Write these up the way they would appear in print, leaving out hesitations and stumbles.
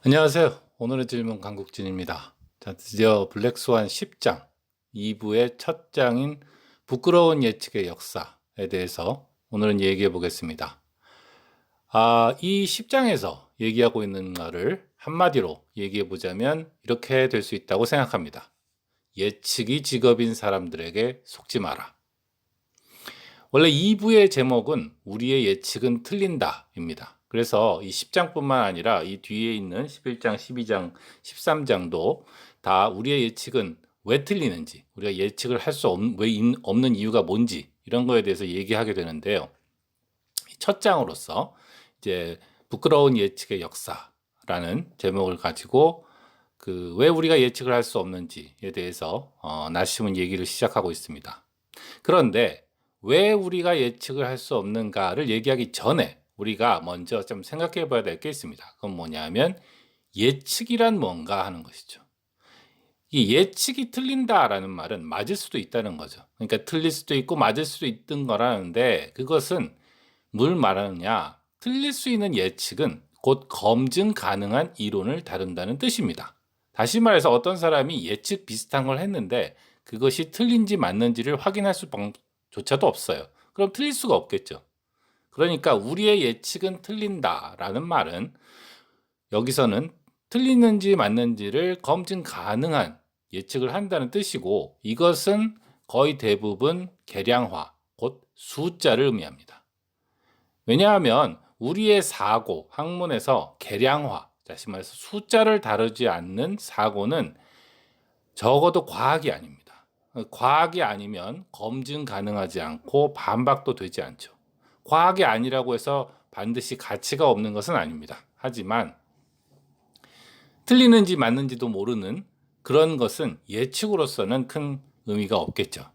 안녕하세요. 오늘의 질문 강국진입니다. 자, 드디어 블랙스완 10장 2부의 첫 장인 부끄러운 예측의 역사에 대해서 오늘은 얘기해 보겠습니다. 이 10장에서 얘기하고 있는 말을 한마디로 얘기해 보자면 이렇게 될 수 있다고 생각합니다. 예측이 직업인 사람들에게 속지 마라. 원래 2부의 제목은 우리의 예측은 틀린다입니다. 그래서 이 10장뿐만 아니라 이 뒤에 있는 11장, 12장, 13장도 다 우리의 예측은 왜 틀리는지, 우리가 예측을 할 수 없는 이유가 뭔지 이런 거에 대해서 얘기하게 되는데요. 첫 장으로서 이제 부끄러운 예측의 역사라는 제목을 가지고 왜 우리가 예측을 할 수 없는지에 대해서 나심은 얘기를 시작하고 있습니다. 그런데 왜 우리가 예측을 할 수 없는가를 얘기하기 전에 우리가 먼저 좀 생각해 봐야 될 게 있습니다. 그건 뭐냐면 예측이란 뭔가 하는 것이죠. 이 예측이 틀린다라는 말은 맞을 수도 있다는 거죠. 그러니까 틀릴 수도 있고 맞을 수도 있던 거라는데 그것은 뭘 말하느냐? 틀릴 수 있는 예측은 곧 검증 가능한 이론을 다룬다는 뜻입니다. 다시 말해서 어떤 사람이 예측 비슷한 걸 했는데 그것이 틀린지 맞는지를 확인할 수조차도 없어요. 그럼 틀릴 수가 없겠죠. 그러니까 우리의 예측은 틀린다라는 말은 여기서는 틀리는지 맞는지를 검증 가능한 예측을 한다는 뜻이고 이것은 거의 대부분 계량화, 곧 숫자를 의미합니다. 왜냐하면 우리의 사고, 학문에서 계량화, 다시 말해서 숫자를 다루지 않는 사고는 적어도 과학이 아닙니다. 과학이 아니면 검증 가능하지 않고 반박도 되지 않죠. 과학이 아니라고 해서 반드시 가치가 없는 것은 아닙니다. 하지만 틀리는지 맞는지도 모르는 그런 것은 예측으로서는 큰 의미가 없겠죠.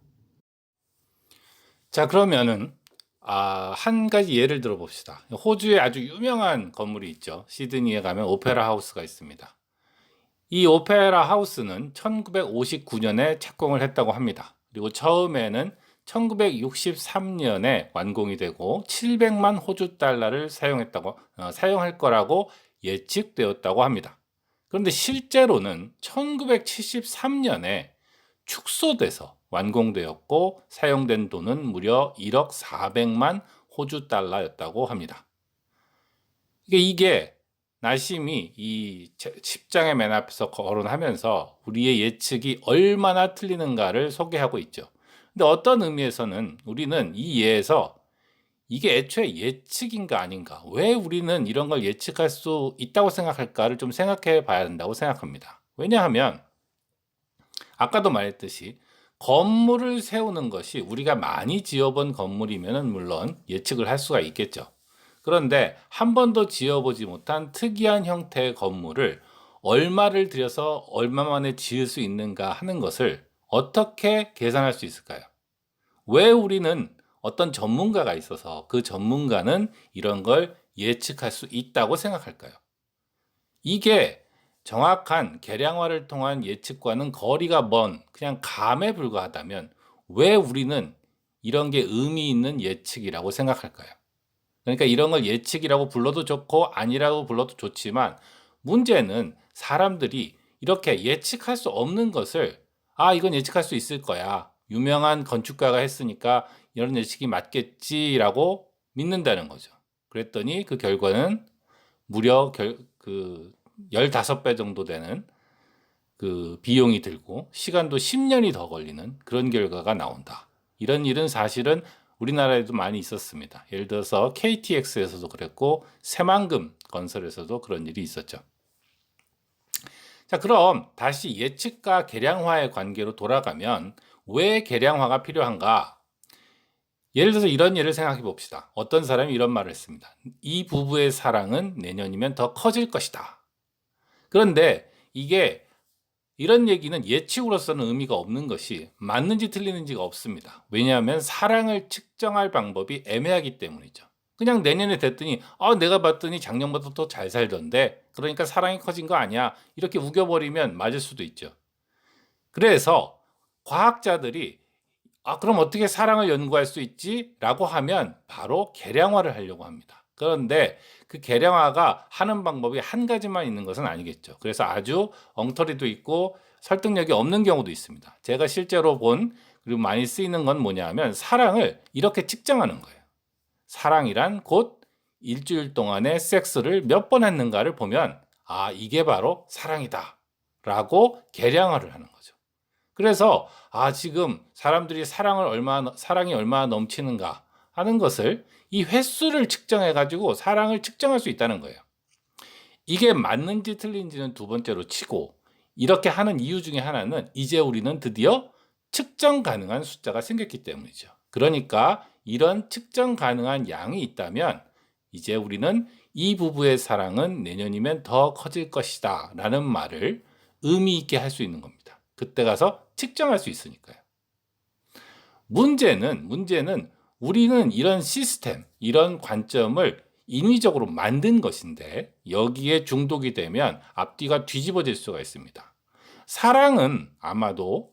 자, 그러면은 한 가지 예를 들어 봅시다. 호주에 아주 유명한 건물이 있죠. 시드니에 가면 오페라 하우스가 있습니다. 이 오페라 하우스는 1959년에 착공을 했다고 합니다. 그리고 처음에는 1963년에 완공이 되고 700만 호주 달러를 사용할 거라고 예측되었다고 합니다. 그런데 실제로는 1973년에 축소돼서 완공되었고 사용된 돈은 무려 1억 400만 호주 달러였다고 합니다. 이게 나심이 이 10장의 맨 앞에서 거론하면서 우리의 예측이 얼마나 틀리는가를 소개하고 있죠. 근데 어떤 의미에서는 우리는 이 예에서 이게 애초에 예측인가 아닌가, 왜 우리는 이런 걸 예측할 수 있다고 생각할까를 좀 생각해 봐야 된다고 생각합니다. 왜냐하면 아까도 말했듯이 건물을 세우는 것이 우리가 많이 지어본 건물이면 물론 예측을 할 수가 있겠죠. 그런데 한 번도 지어보지 못한 특이한 형태의 건물을 얼마를 들여서 얼마 만에 지을 수 있는가 하는 것을 어떻게 계산할 수 있을까요? 왜 우리는 어떤 전문가가 있어서 그 전문가는 이런 걸 예측할 수 있다고 생각할까요? 이게 정확한 계량화를 통한 예측과는 거리가 먼 그냥 감에 불과하다면 왜 우리는 이런 게 의미 있는 예측이라고 생각할까요? 그러니까 이런 걸 예측이라고 불러도 좋고 아니라고 불러도 좋지만 문제는 사람들이 이렇게 예측할 수 없는 것을 이건 예측할 수 있을 거야. 유명한 건축가가 했으니까 이런 예측이 맞겠지라고 믿는다는 거죠. 그랬더니 그 결과는 무려 15배 정도 되는 그 비용이 들고 시간도 10년이 더 걸리는 그런 결과가 나온다. 이런 일은 사실은 우리나라에도 많이 있었습니다. 예를 들어서 KTX에서도 그랬고 새만금 건설에서도 그런 일이 있었죠. 자, 그럼 다시 예측과 계량화의 관계로 돌아가면 왜 계량화가 필요한가? 예를 들어서 이런 예를 생각해 봅시다. 어떤 사람이 이런 말을 했습니다. 이 부부의 사랑은 내년이면 더 커질 것이다. 그런데 이게 이런 얘기는 예측으로서는 의미가 없는 것이 맞는지 틀리는지가 없습니다. 왜냐하면 사랑을 측정할 방법이 애매하기 때문이죠. 그냥 내년에 됐더니 내가 봤더니 작년보다 더 잘 살던데 그러니까 사랑이 커진 거 아니야 이렇게 우겨버리면 맞을 수도 있죠. 그래서 과학자들이 그럼 어떻게 사랑을 연구할 수 있지? 라고 하면 바로 계량화를 하려고 합니다. 그런데 그 계량화가 하는 방법이 한 가지만 있는 것은 아니겠죠. 그래서 아주 엉터리도 있고 설득력이 없는 경우도 있습니다. 제가 실제로 본 그리고 많이 쓰이는 건 뭐냐 하면 사랑을 이렇게 측정하는 거예요. 사랑이란 곧 일주일 동안의 섹스를 몇 번 했는가를 보면 아, 이게 바로 사랑이다 라고 계량화를 하는 거죠. 그래서 아, 지금 사람들이 사랑이 얼마나 넘치는가 하는 것을 이 횟수를 측정해 가지고 사랑을 측정할 수 있다는 거예요. 이게 맞는지 틀린지는 두 번째로 치고 이렇게 하는 이유 중에 하나는 이제 우리는 드디어 측정 가능한 숫자가 생겼기 때문이죠. 그러니까 이런 측정 가능한 양이 있다면 이제 우리는 이 부부의 사랑은 내년이면 더 커질 것이다 라는 말을 의미 있게 할 수 있는 겁니다. 그때 가서 측정할 수 있으니까요. 문제는 우리는 이런 시스템, 이런 관점을 인위적으로 만든 것인데 여기에 중독이 되면 앞뒤가 뒤집어질 수가 있습니다. 사랑은 아마도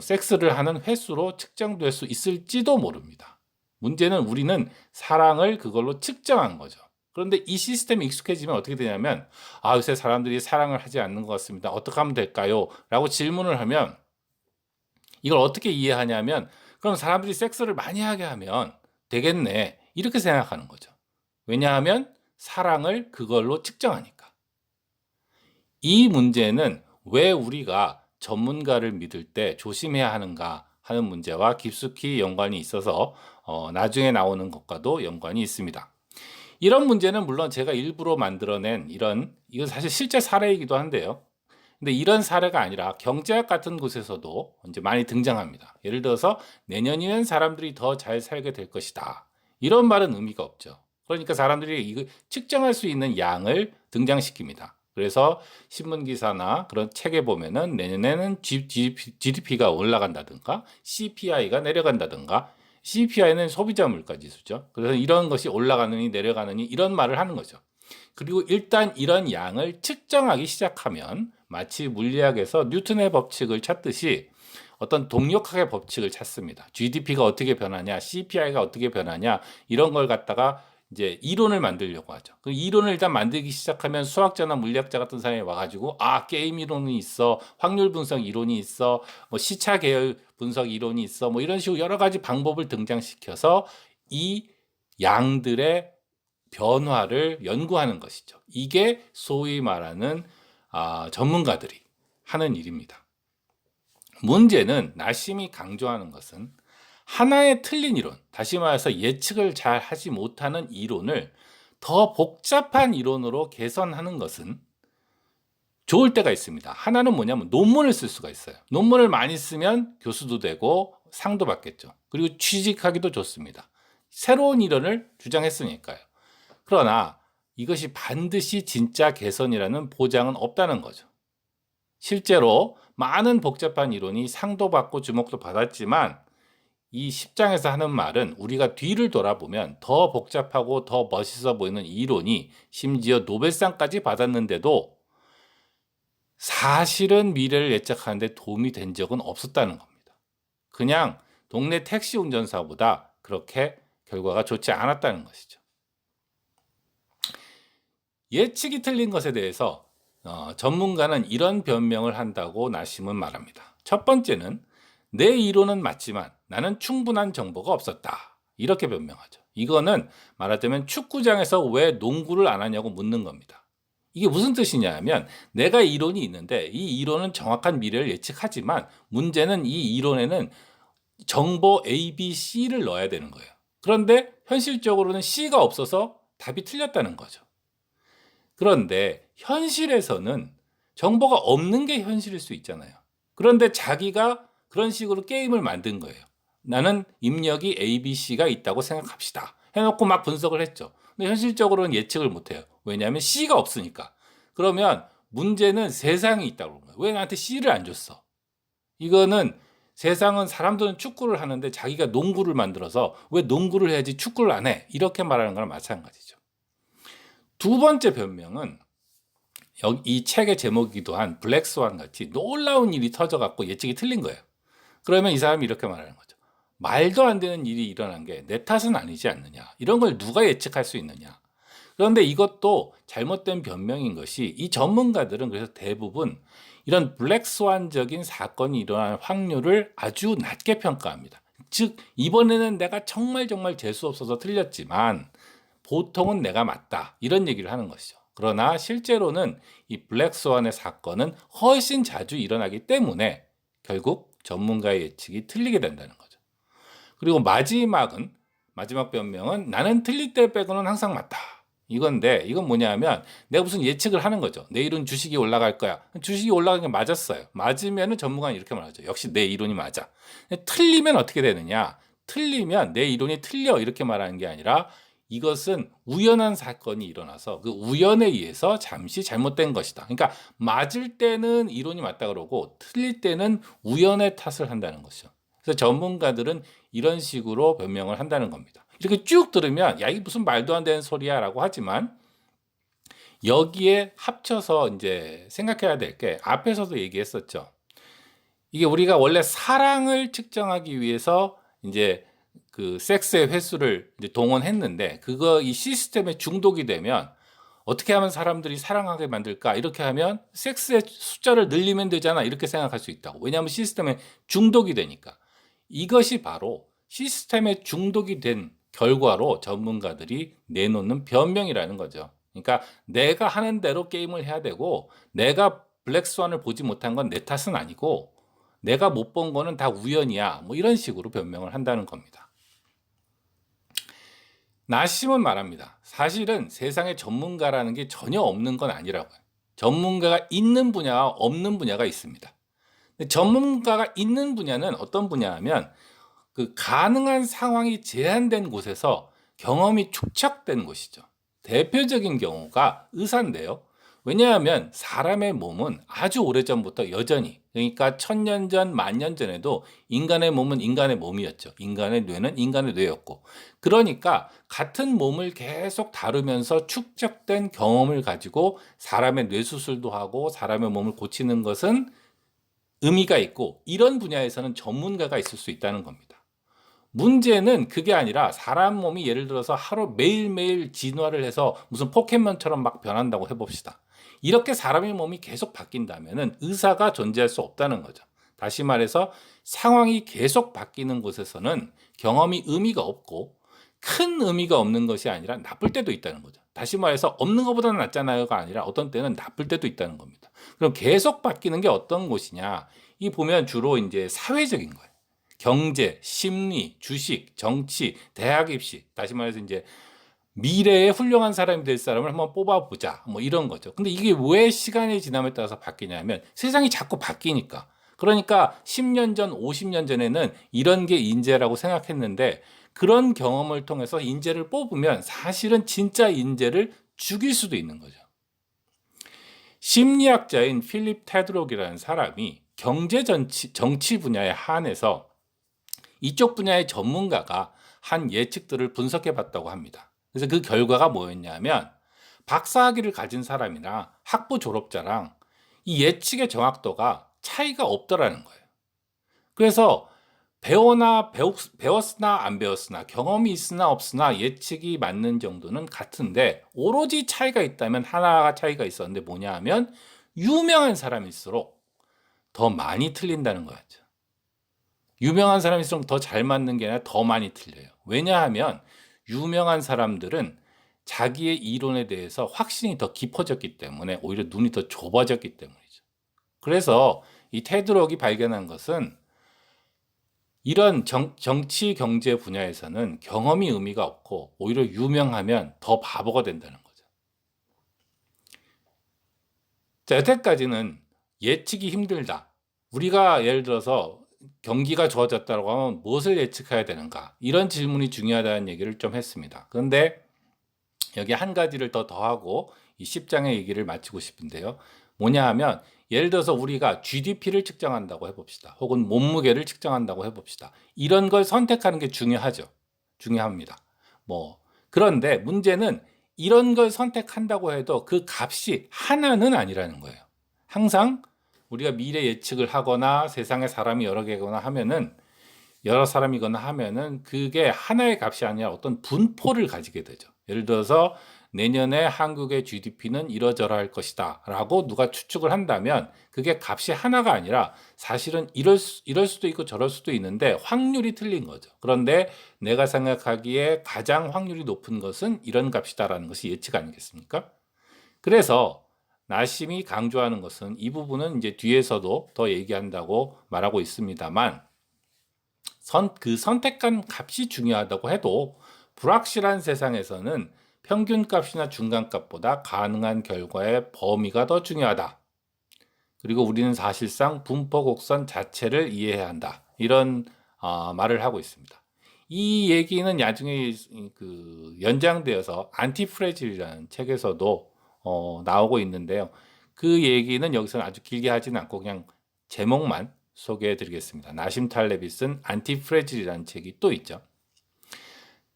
섹스를 하는 횟수로 측정될 수 있을지도 모릅니다. 문제는 우리는 사랑을 그걸로 측정한 거죠. 그런데 이 시스템이 익숙해지면 어떻게 되냐면 아, 요새 사람들이 사랑을 하지 않는 것 같습니다. 어떻게 하면 될까요? 라고 질문을 하면 이걸 어떻게 이해하냐면 그럼 사람들이 섹스를 많이 하게 하면 되겠네. 이렇게 생각하는 거죠. 왜냐하면 사랑을 그걸로 측정하니까. 이 문제는 왜 우리가 전문가를 믿을 때 조심해야 하는가 하는 문제와 깊숙이 연관이 있어서 나중에 나오는 것과도 연관이 있습니다. 이런 문제는 물론 제가 일부러 만들어낸 이건 사실 실제 사례이기도 한데요. 근데 이런 사례가 아니라 경제학 같은 곳에서도 이제 많이 등장합니다. 예를 들어서 내년이면 사람들이 더 잘 살게 될 것이다. 이런 말은 의미가 없죠. 그러니까 사람들이 이거 측정할 수 있는 양을 등장시킵니다. 그래서 신문 기사나 그런 책에 보면은 내년에는 GDP가 올라간다든가 CPI가 내려간다든가 CPI는 소비자 물가 지수죠. 그래서 이런 것이 올라가느니 내려가느니 이런 말을 하는 거죠. 그리고 일단 이런 양을 측정하기 시작하면 마치 물리학에서 뉴턴의 법칙을 찾듯이 어떤 동력학의 법칙을 찾습니다. GDP가 어떻게 변하냐, CPI가 어떻게 변하냐 이런 걸 갖다가 이제 이론을 만들려고 하죠. 그 이론을 일단 만들기 시작하면 수학자나 물리학자 같은 사람이 와가지고 아, 게임 이론이 있어, 확률 분석 이론이 있어, 뭐 시차 계열 분석 이론이 있어, 뭐 이런 식으로 여러 가지 방법을 등장시켜서 이 양들의 변화를 연구하는 것이죠. 이게 소위 말하는 전문가들이 하는 일입니다. 문제는 나심이 강조하는 것은 하나의 틀린 이론, 다시 말해서 예측을 잘 하지 못하는 이론을 더 복잡한 이론으로 개선하는 것은 좋을 때가 있습니다. 하나는 뭐냐면 논문을 쓸 수가 있어요. 논문을 많이 쓰면 교수도 되고 상도 받겠죠. 그리고 취직하기도 좋습니다. 새로운 이론을 주장했으니까요. 그러나 이것이 반드시 진짜 개선이라는 보장은 없다는 거죠. 실제로 많은 복잡한 이론이 상도 받고 주목도 받았지만 이 10장에서 하는 말은 우리가 뒤를 돌아보면 더 복잡하고 더 멋있어 보이는 이론이 심지어 노벨상까지 받았는데도 사실은 미래를 예측하는데 도움이 된 적은 없었다는 겁니다. 그냥 동네 택시 운전사보다 그렇게 결과가 좋지 않았다는 것이죠. 예측이 틀린 것에 대해서 전문가는 이런 변명을 한다고 나심은 말합니다. 첫 번째는 내 이론은 맞지만 나는 충분한 정보가 없었다. 이렇게 변명하죠. 이거는 말하자면 축구장에서 왜 농구를 안 하냐고 묻는 겁니다. 이게 무슨 뜻이냐 하면 내가 이론이 있는데 이 이론은 정확한 미래를 예측하지만 문제는 이 이론에는 정보 A, B, C를 넣어야 되는 거예요. 그런데 현실적으로는 C가 없어서 답이 틀렸다는 거죠. 그런데 현실에서는 정보가 없는 게 현실일 수 있잖아요. 그런데 자기가 그런 식으로 게임을 만든 거예요. 나는 입력이 A, B, C가 있다고 생각합시다. 해놓고 막 분석을 했죠. 근데 현실적으로는 예측을 못해요. 왜냐하면 C가 없으니까. 그러면 문제는 세상이 있다고 그런 거예요. 왜 나한테 C를 안 줬어? 이거는 세상은 사람들은 축구를 하는데 자기가 농구를 만들어서 왜 농구를 해야지 축구를 안 해? 이렇게 말하는 거랑 마찬가지죠. 두 번째 변명은 이 책의 제목이기도 한 블랙스완 같이 놀라운 일이 터져갖고 예측이 틀린 거예요. 그러면 이 사람이 이렇게 말하는 거죠. 말도 안 되는 일이 일어난 게 내 탓은 아니지 않느냐. 이런 걸 누가 예측할 수 있느냐. 그런데 이것도 잘못된 변명인 것이 이 전문가들은 그래서 대부분 이런 블랙스완적인 사건이 일어날 확률을 아주 낮게 평가합니다. 즉 이번에는 내가 정말 재수 없어서 틀렸지만 보통은 내가 맞다 이런 얘기를 하는 것이죠. 그러나 실제로는 이 블랙스완의 사건은 훨씬 자주 일어나기 때문에 결국 전문가의 예측이 틀리게 된다는 거죠. 그리고 마지막 변명은 나는 틀릴 때 빼고는 항상 맞다. 이건데 이건 뭐냐면 내가 무슨 예측을 하는 거죠. 내일은 주식이 올라갈 거야. 주식이 올라가는 게 맞았어요. 맞으면 전문가는 이렇게 말하죠. 역시 내 이론이 맞아. 틀리면 어떻게 되느냐? 틀리면 내 이론이 틀려 이렇게 말하는 게 아니라 이것은 우연한 사건이 일어나서 그 우연에 의해서 잠시 잘못된 것이다. 그러니까 맞을 때는 이론이 맞다 그러고 틀릴 때는 우연의 탓을 한다는 것이죠. 그래서 전문가들은 이런 식으로 변명을 한다는 겁니다. 이렇게 쭉 들으면 야, 이게 무슨 말도 안 되는 소리야라고 하지만 여기에 합쳐서 이제 생각해야 될 게 앞에서도 얘기했었죠. 이게 우리가 원래 사랑을 측정하기 위해서 이제 그 섹스의 횟수를 이제 동원했는데 그거 이 시스템에 중독이 되면 어떻게 하면 사람들이 사랑하게 만들까? 이렇게 하면 섹스의 숫자를 늘리면 되잖아. 이렇게 생각할 수 있다고. 왜냐하면 시스템에 중독이 되니까. 이것이 바로 시스템에 중독이 된 결과로 전문가들이 내놓는 변명이라는 거죠. 그러니까 내가 하는 대로 게임을 해야 되고 내가 블랙스완을 보지 못한 건 내 탓은 아니고 내가 못 본 거는 다 우연이야. 뭐 이런 식으로 변명을 한다는 겁니다. 나심은 말합니다. 사실은 세상에 전문가라는 게 전혀 없는 건 아니라고요. 전문가가 있는 분야와 없는 분야가 있습니다. 근데 전문가가 있는 분야는 어떤 분야냐면 그 가능한 상황이 제한된 곳에서 경험이 축적된 곳이죠. 대표적인 경우가 의사인데요. 왜냐하면 사람의 몸은 아주 오래전부터 여전히 그러니까 1000년 전, 10,000년 전에도 인간의 몸은 인간의 몸이었죠. 인간의 뇌는 인간의 뇌였고 그러니까 같은 몸을 계속 다루면서 축적된 경험을 가지고 사람의 뇌수술도 하고 사람의 몸을 고치는 것은 의미가 있고 이런 분야에서는 전문가가 있을 수 있다는 겁니다. 문제는 그게 아니라 사람 몸이 예를 들어서 하루 매일매일 진화를 해서 무슨 포켓몬처럼 막 변한다고 해봅시다. 이렇게 사람의 몸이 계속 바뀐다면 의사가 존재할 수 없다는 거죠. 다시 말해서 상황이 계속 바뀌는 곳에서는 경험이 의미가 없고 큰 의미가 없는 것이 아니라 나쁠 때도 있다는 거죠. 다시 말해서 없는 것보다는 낫잖아요가 아니라 어떤 때는 나쁠 때도 있다는 겁니다. 그럼 계속 바뀌는 게 어떤 곳이냐? 이 보면 주로 이제 사회적인 거예요. 경제, 심리, 주식, 정치, 대학 입시, 다시 말해서 이제 미래에 훌륭한 사람이 될 사람을 한번 뽑아보자. 뭐 이런 거죠. 근데 이게 왜 시간이 지남에 따라서 바뀌냐면 세상이 자꾸 바뀌니까. 그러니까 10년 전, 50년 전에는 이런 게 인재라고 생각했는데 그런 경험을 통해서 인재를 뽑으면 사실은 진짜 인재를 죽일 수도 있는 거죠. 심리학자인 필립 테드록이라는 사람이 경제 정치 분야에 한해서 이쪽 분야의 전문가가 한 예측들을 분석해 봤다고 합니다. 그래서 그 결과가 뭐였냐면 박사학위를 가진 사람이나 학부 졸업자랑 이 예측의 정확도가 차이가 없더라는 거예요. 그래서 배웠으나 안 배웠으나 경험이 있으나 없으나 예측이 맞는 정도는 같은데 오로지 차이가 있다면 하나가 차이가 있었는데 뭐냐 하면 유명한 사람일수록 더 많이 틀린다는 거였죠. 유명한 사람일수록 더 잘 맞는 게 아니라 더 많이 틀려요. 왜냐하면 유명한 사람들은 자기의 이론에 대해서 확신이 더 깊어졌기 때문에 오히려 눈이 더 좁아졌기 때문이죠. 그래서 이 테드록이 발견한 것은 이런 정치 경제 분야에서는 경험이 의미가 없고 오히려 유명하면 더 바보가 된다는 거죠. 자, 여태까지는 예측이 힘들다. 우리가 예를 들어서 경기가 좋아졌다고 하면 무엇을 예측해야 되는가? 이런 질문이 중요하다는 얘기를 좀 했습니다. 그런데 여기 한 가지를 더 더하고 이 10장의 얘기를 마치고 싶은데요. 뭐냐 하면 예를 들어서 우리가 GDP를 측정한다고 해봅시다. 혹은 몸무게를 측정한다고 해봅시다. 이런 걸 선택하는 게 중요하죠. 중요합니다. 그런데 문제는 이런 걸 선택한다고 해도 그 값이 하나는 아니라는 거예요. 항상 우리가 미래 예측을 하거나 세상에 사람이 여러 개거나 하면은 여러 사람이거나 하면은 그게 하나의 값이 아니라 어떤 분포를 가지게 되죠. 예를 들어서 내년에 한국의 GDP는 이러저러할 것이다 라고 누가 추측을 한다면 그게 값이 하나가 아니라 사실은 이럴 수도 있고 저럴 수도 있는데 확률이 틀린 거죠. 그런데 내가 생각하기에 가장 확률이 높은 것은 이런 값이다라는 것이 예측 아니겠습니까? 그래서 나심이 강조하는 것은 이 부분은 이제 뒤에서도 더 얘기한다고 말하고 있습니다만 그 선택한 값이 중요하다고 해도 불확실한 세상에서는 평균값이나 중간값보다 가능한 결과의 범위가 더 중요하다. 그리고 우리는 사실상 분포 곡선 자체를 이해해야 한다. 이런 말을 하고 있습니다. 이 얘기는 나중에 그 연장되어서 안티프레질이라는 책에서도 나오고 있는데요. 그 얘기는 여기서는 아주 길게 하지는 않고 그냥 제목만 소개해 드리겠습니다. 나심 탈레비 쓴 안티프레질이라는 책이 또 있죠.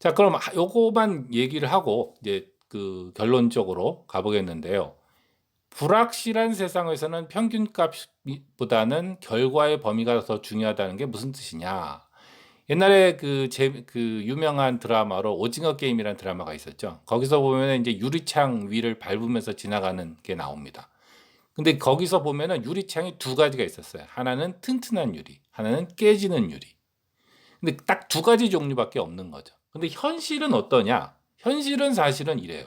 자, 그럼 요거만 얘기를 하고 이제 그 결론적으로 가보겠는데요. 불확실한 세상에서는 평균값보다는 결과의 범위가 더 중요하다는 게 무슨 뜻이냐? 옛날에 그 유명한 드라마로 오징어 게임이라는 드라마가 있었죠. 거기서 보면 이제 유리창 위를 밟으면서 지나가는 게 나옵니다. 근데 거기서 보면은 유리창이 두 가지가 있었어요. 하나는 튼튼한 유리, 하나는 깨지는 유리. 근데 딱 두 가지 종류밖에 없는 거죠. 근데 현실은 어떠냐? 현실은 사실은 이래요.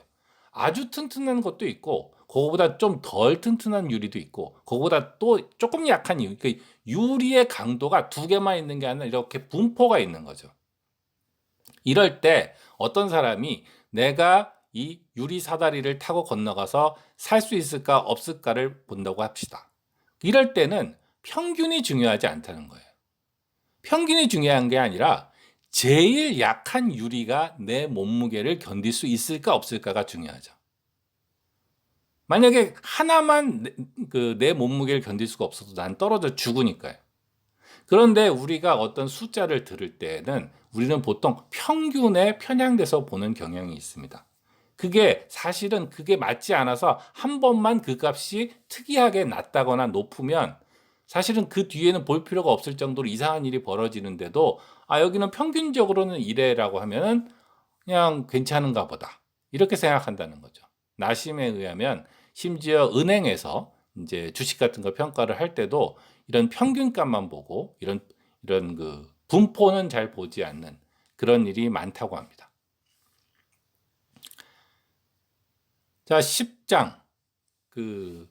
아주 튼튼한 것도 있고, 그거보다 좀 덜 튼튼한 유리도 있고, 그거보다 또 조금 약한 유리. 그러니까 유리의 강도가 두 개만 있는 게 아니라 이렇게 분포가 있는 거죠. 이럴 때 어떤 사람이 내가 이 유리 사다리를 타고 건너가서 살 수 있을까 없을까를 본다고 합시다. 이럴 때는 평균이 중요하지 않다는 거예요. 평균이 중요한 게 아니라 제일 약한 유리가 내 몸무게를 견딜 수 있을까 없을까가 중요하죠. 만약에 하나만 내 몸무게를 견딜 수가 없어도 난 떨어져 죽으니까요. 그런데 우리가 어떤 숫자를 들을 때는 우리는 보통 평균에 편향돼서 보는 경향이 있습니다. 그게 사실은 그게 맞지 않아서 한 번만 그 값이 특이하게 낮다거나 높으면 사실은 그 뒤에는 볼 필요가 없을 정도로 이상한 일이 벌어지는데도 여기는 평균적으로는 이래라고 하면은 그냥 괜찮은가 보다. 이렇게 생각한다는 거죠. 나심에 의하면 심지어 은행에서 이제 주식 같은 거 평가를 할 때도 이런 평균값만 보고 이런 그 분포는 잘 보지 않는 그런 일이 많다고 합니다. 자, 10장 그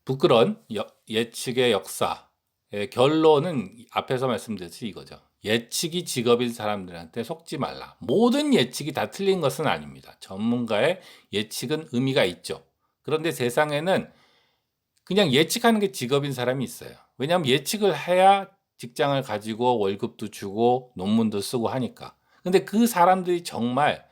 부끄러운 예측의 역사의 결론은 앞에서 말씀드렸듯이 이거죠. 예측이 직업인 사람들한테 속지 말라. 모든 예측이 다 틀린 것은 아닙니다. 전문가의 예측은 의미가 있죠. 그런데 세상에는 그냥 예측하는 게 직업인 사람이 있어요. 왜냐하면 예측을 해야 직장을 가지고 월급도 주고 논문도 쓰고 하니까. 근데 그 사람들이 정말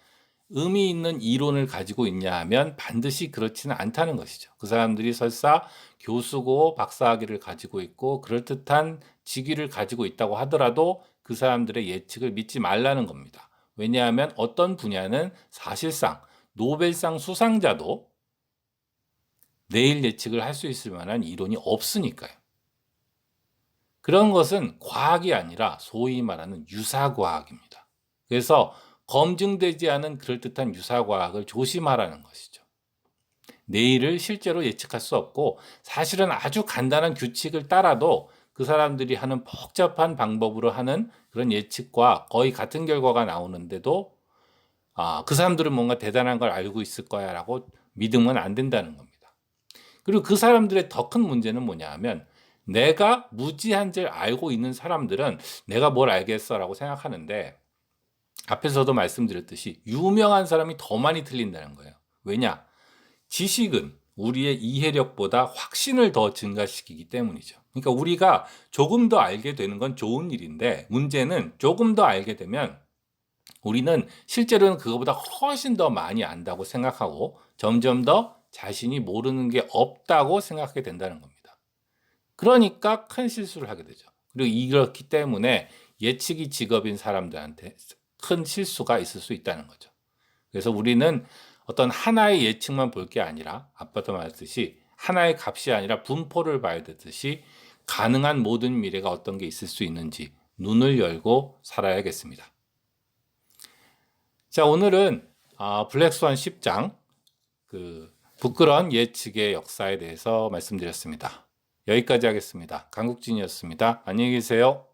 의미 있는 이론을 가지고 있냐 하면 반드시 그렇지는 않다는 것이죠. 그 사람들이 설사 교수고 박사학위를 가지고 있고 그럴듯한 직위를 가지고 있다고 하더라도 그 사람들의 예측을 믿지 말라는 겁니다. 왜냐하면 어떤 분야는 사실상 노벨상 수상자도 내일 예측을 할 수 있을 만한 이론이 없으니까요. 그런 것은 과학이 아니라 소위 말하는 유사과학입니다. 그래서 검증되지 않은 그럴듯한 유사과학을 조심하라는 것이죠. 내일을 실제로 예측할 수 없고 사실은 아주 간단한 규칙을 따라도 그 사람들이 하는 복잡한 방법으로 하는 그런 예측과 거의 같은 결과가 나오는데도 그 사람들은 뭔가 대단한 걸 알고 있을 거야 라고 믿으면 안 된다는 겁니다. 그리고 그 사람들의 더 큰 문제는 뭐냐 하면 내가 무지한 줄 알고 있는 사람들은 내가 뭘 알겠어 라고 생각하는데 앞에서도 말씀드렸듯이 유명한 사람이 더 많이 틀린다는 거예요. 왜냐? 지식은 우리의 이해력보다 확신을 더 증가시키기 때문이죠. 그러니까 우리가 조금 더 알게 되는 건 좋은 일인데 문제는 조금 더 알게 되면 우리는 실제로는 그거보다 훨씬 더 많이 안다고 생각하고 점점 더 자신이 모르는 게 없다고 생각하게 된다는 겁니다. 그러니까 큰 실수를 하게 되죠. 그리고 이렇기 때문에 예측이 직업인 사람들한테 큰 실수가 있을 수 있다는 거죠. 그래서 우리는 어떤 하나의 예측만 볼 게 아니라 아까도 말했듯이 하나의 값이 아니라 분포를 봐야 되듯이 가능한 모든 미래가 어떤 게 있을 수 있는지 눈을 열고 살아야겠습니다. 자, 오늘은 블랙스완 10장 그 부끄러운 예측의 역사에 대해서 말씀드렸습니다. 여기까지 하겠습니다. 강국진이었습니다. 안녕히 계세요.